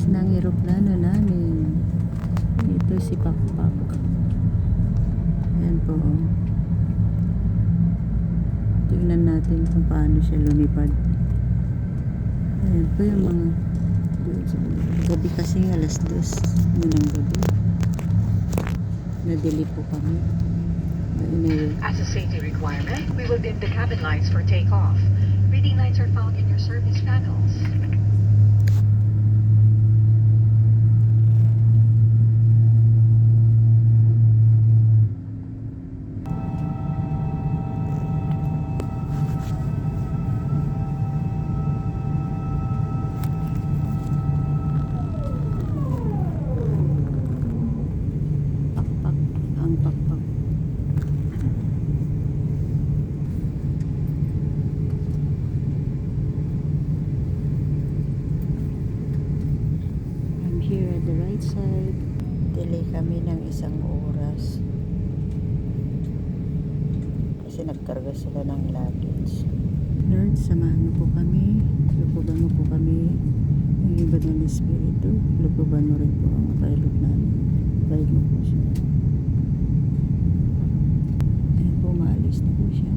alis ng eroplano namin. Ito si Pakpak. Ayan po. Tingnan natin kung paano siya lumipad. Ayan po yung mga gabi kasi alas 2 ng gabi. Nadili po kami. Anyway. As a safety requirement, we will dim the cabin lights for takeoff. Reading lights are found in your service panels. Pakpak. Ang pakpak. I'm here at the right side. Delay kami ng 1 oras. Kasi nagkarga sila ng luggage. Lord, samahan mo po kami. Lupuban mo po kami. Ang iba ng Espiritu. Lupuban mo rin po ang pilot namin. Guide mo po siya. Ayun po, maalis na po siya.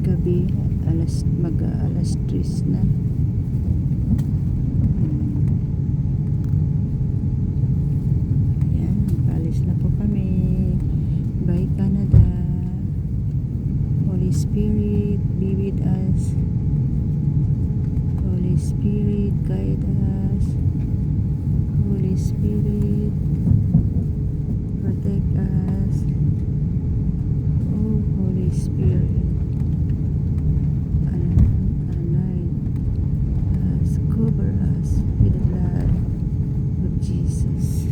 Gabi, mag-alas 3 na. Ayan, paalis na po kami. Bye Canada. Holy Spirit, be with us. Holy Spirit, guide us. Holy Spirit, protect us. Oh, Holy Spirit. Cover us with the blood of Jesus.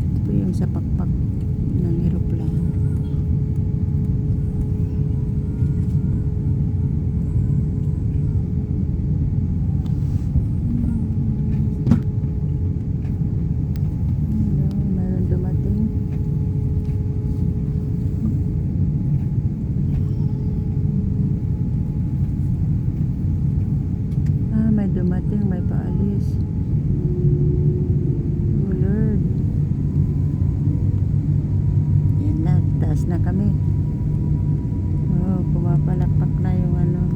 Ito po yung sa pakpak ng eroplano. May dumating, may paalis. Oh Lord. Yan na, taas na kami. Oh, pumapalakpak na yung ano.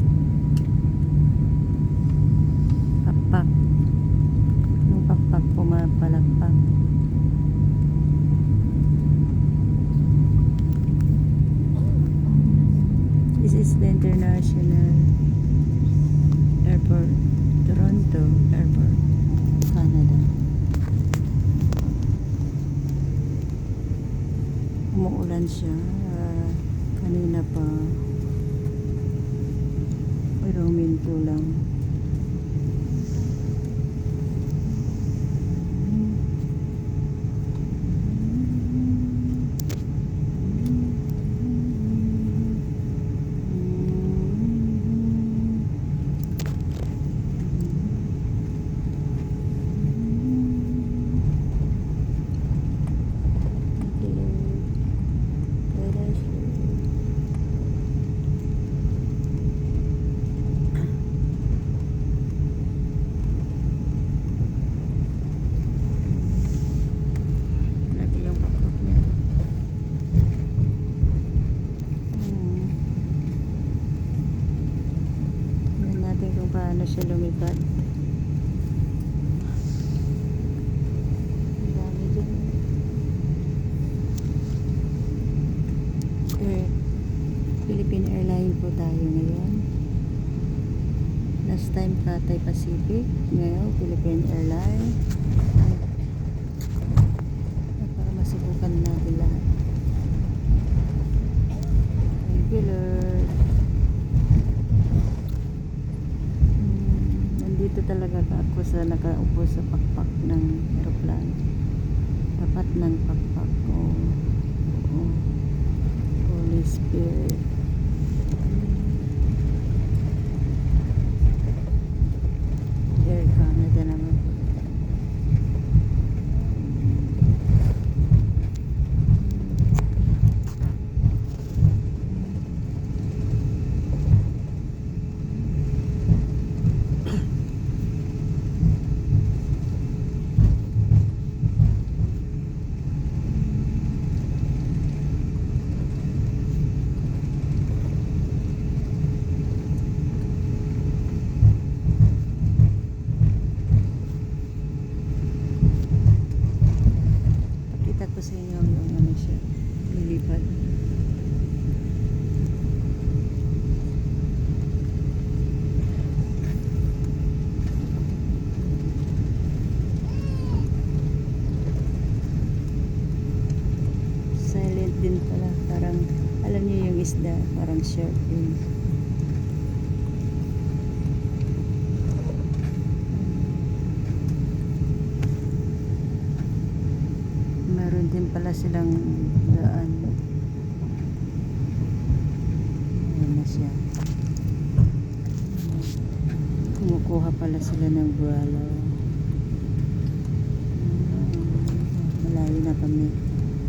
Pakpak. Yung pakpak pumapalakpak. This is the international airport. Toronto Airport, Canada. Umuulan siya. Kanina pa. Pero minto lang. Paano siya lumipad. Ang dami dyan. Philippine Airlines po tayo ngayon. Last time Cathay Pacific, ngayon Philippine Airlines. Para masubukan natin lahat. Thank you Lord. Dito talaga ako sa nakaupo sa pakpak ng eroplano. Tapat ng pakpak ko. Oo. sa inyo yung ano siya, lilipad. Silent din pala, parang alam niyo yung isda, parang shark din. Meron din pala silang daan. Ayan na siya. Kumukuha pala sila ng buwalo. Malayo na kami.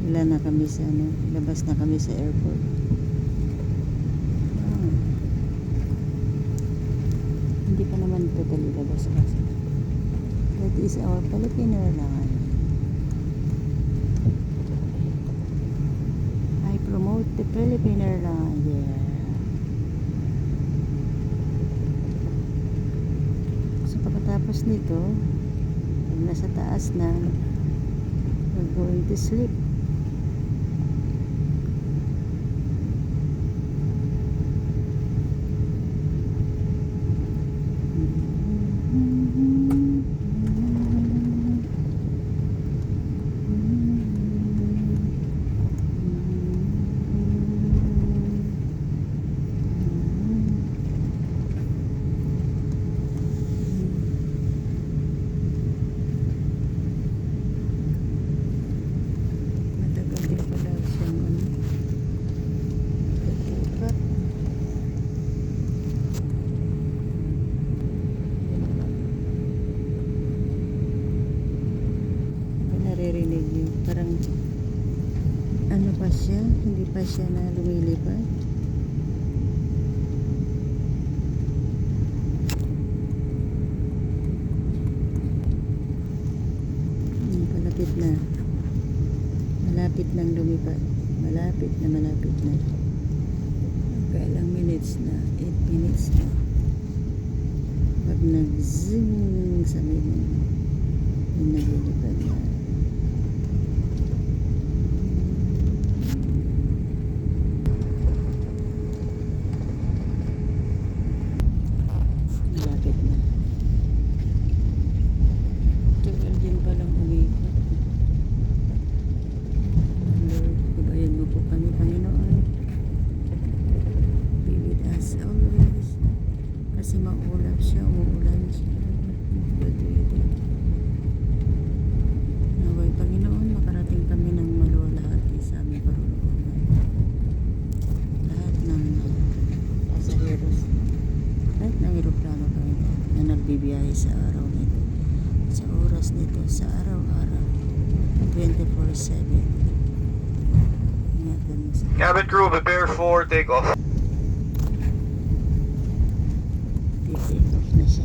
Wala na kami sa ano, labas na kami sa airport. Hindi pa naman totally labas kasi. That is our Philippine Airlines. I promote the Philippine Airlines. Yeah. So pagkatapos nito, pag nasa taas na, we're going to sleep. Matagal din pala siyang ano, upat. Naririnig niyo, parang ano pa siya, hindi pa siya na lumilipad. Malapit na. Malapit nang lumipad. Malapit na. Kailang minutes na? 8 minutes na. Pag nag-zing sa may nalilipad na. Malapit na. Tagal din palang umikot. Lord, gabayan mo po kami, Panginoon. Be with us always. Kasi maulap siya, umuulan siya. Good with it. Naway, Panginoon, makarating kami ng maluwalhati sa aming parulungan. Lahat ng pasaheros, lahat ng eroplano, Panginoon, na nagbibiyahe sa araw nito, sa oras nito, sa araw-araw, 24/7. Ingatan mo sa Cabin crew, prepare for takeoff. take off na siya.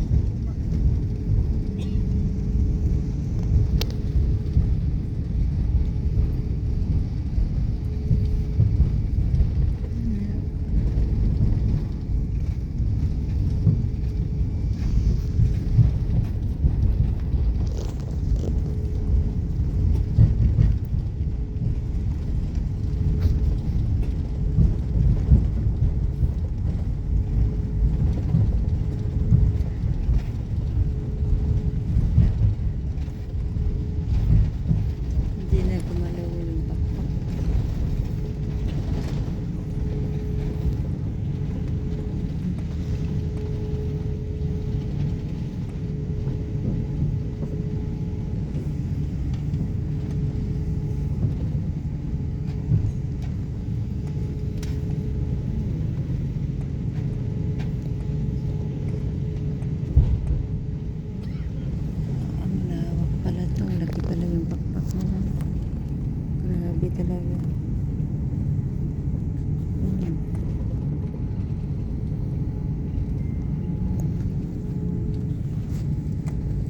Hindi na gumalaw yung pakpak. Ang lawak pala to. Ang laki pala yung pakpak mo. Grabe talaga.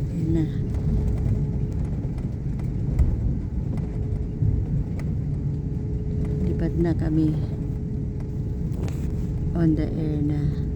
Ayan na. Lipad na kami. On the air na.